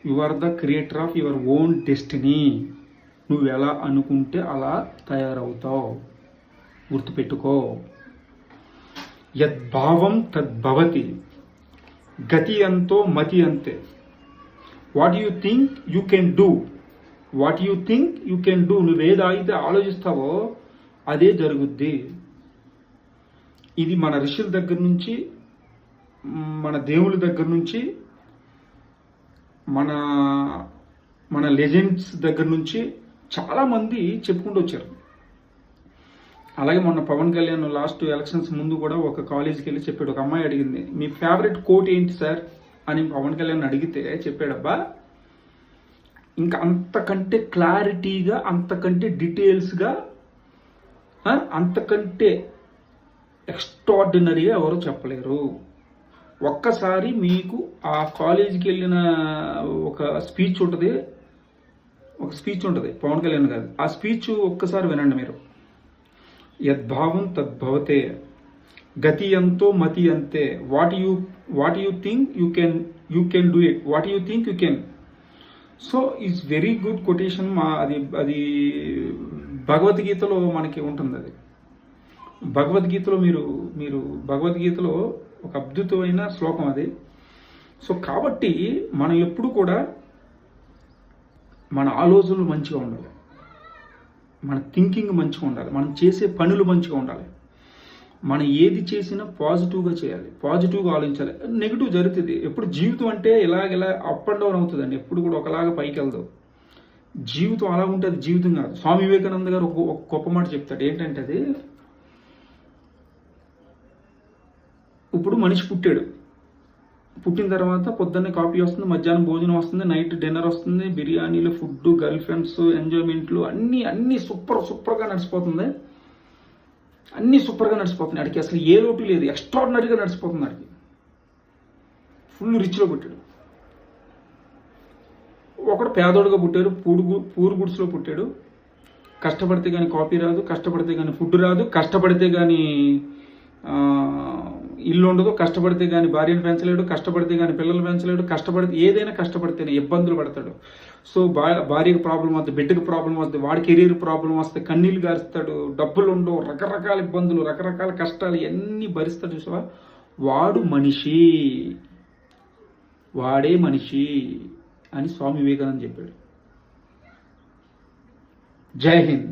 You are the creator of your own destiny. నువ్వు ఎలా అనుకుంటే అలా తయారవుతావు, గుర్తుపెట్టుకో. యద్భావం తద్భవతి, గతి అంతో మతి అంతే. What you think you can do, what you think you can do. నువ్వేదైతే ఆలోచిస్తావో అదే జరుగుద్ది. ఇది మన ఋషుల దగ్గర నుంచి, మన దేవుళ్ళ దగ్గర నుంచి, మన మన లెజెండ్స్ దగ్గర నుంచి చాలామంది చెప్పుకుంటూ వచ్చారు. అలాగే మొన్న పవన్ కళ్యాణ్ లాస్ట్ ఎలక్షన్స్ ముందు కూడా ఒక కాలేజీకి వెళ్ళి చెప్పాడు. ఒక అమ్మాయి అడిగింది, మీ ఫేవరెట్ కోట్ ఏంటి సార్ అని పవన్ కళ్యాణ్ అడిగితే చెప్పాడబ్బా, ఇంకా అంతకంటే క్లారిటీగా, అంతకంటే డీటెయిల్స్గా, అంతకంటే ఎక్స్ట్రాడినరీగా ఎవరు చెప్పలేరు. ఒక్కసారి మీకు ఆ కాలేజీకి వెళ్ళిన ఒక స్పీచ్ ఉంటుంది, పవన్ కళ్యాణ్ గారు. ఆ స్పీచ్ ఒక్కసారి వినండి మీరు. యద్భావం తద్భవతే, గతి అంతో మతి అంతే. What you think you can do it, what you think you can. So is very good quotation. అది భగవద్గీతలో మనకి ఉంటుంది. అది భగవద్గీతలో మీరు భగవద్గీతలో ఒక అద్భుతమైన శ్లోకం అది. సో కాబట్టి మనం ఎప్పుడు కూడా మన ఆలోచనలు మంచిగా ఉండాలి, మన థింకింగ్ మంచిగా ఉండాలి, మనం చేసే పనులు మంచిగా ఉండాలి. మనం ఏది చేసినా పాజిటివ్గా చేయాలి, పాజిటివ్గా ఆలోచించాలి. నెగిటివ్ జరుగుతుంది. ఎప్పుడు జీవితం అంటే ఇలా అప్ అండ్ డౌన్ అవుతుందండి. ఎప్పుడు కూడా ఒకలాగా పైకి వెళ్దాం. జీవితం అలా ఉంటే అది జీవితం కాదు. స్వామి వివేకానంద గారు ఒక గొప్ప మాట చెప్తాడు. ఏంటంటే అది, ఇప్పుడు మనిషి పుట్టిన తర్వాత పొద్దున్నే కాఫీ వస్తుంది, మధ్యాహ్నం భోజనం వస్తుంది, నైట్ డిన్నర్ వస్తుంది, బిర్యానీలు, ఫుడ్, గర్ల్ ఫ్రెండ్స్, ఎంజాయ్మెంట్లు అన్నీ సూపర్గా నడిచిపోతుంది. అన్నీ సూపర్గా నడిచిపోతున్నాయి. ఆడికి అసలు ఏ లోటు లేదు, ఎక్స్ట్రాడినరీగా నడిచిపోతుంది. ఆడికి ఫుల్ రిచ్లో పుట్టాడు. ఒకడు పేదోడుగా పుట్టాడు, పూరు గుడిసెలో పుట్టాడు. కష్టపడితే కానీ కాఫీ రాదు, కష్టపడితే కానీ ఫుడ్ రాదు, కష్టపడితే కానీ ఇల్లు ఉండదు, కష్టపడితే కానీ భార్యను పెంచలేడు, కష్టపడితే కానీ పిల్లలు పెంచలేడు, ఏదైనా కష్టపడితేనే ఇబ్బందులు పడతాడు. సో భార్యకు ప్రాబ్లం వస్తుంది, బిడ్డకు ప్రాబ్లం వస్తుంది, వాడి కెరీర్ ప్రాబ్లం వస్తే కన్నీళ్ళు గారుస్తాడు, డబ్బులు ఉండవు, రకరకాల ఇబ్బందులు, రకరకాల కష్టాలు ఇవన్నీ భరిస్తాడు. చూసావా, వాడే మనిషి అని స్వామి వివేకానంద చెప్పాడు. జై హింద్.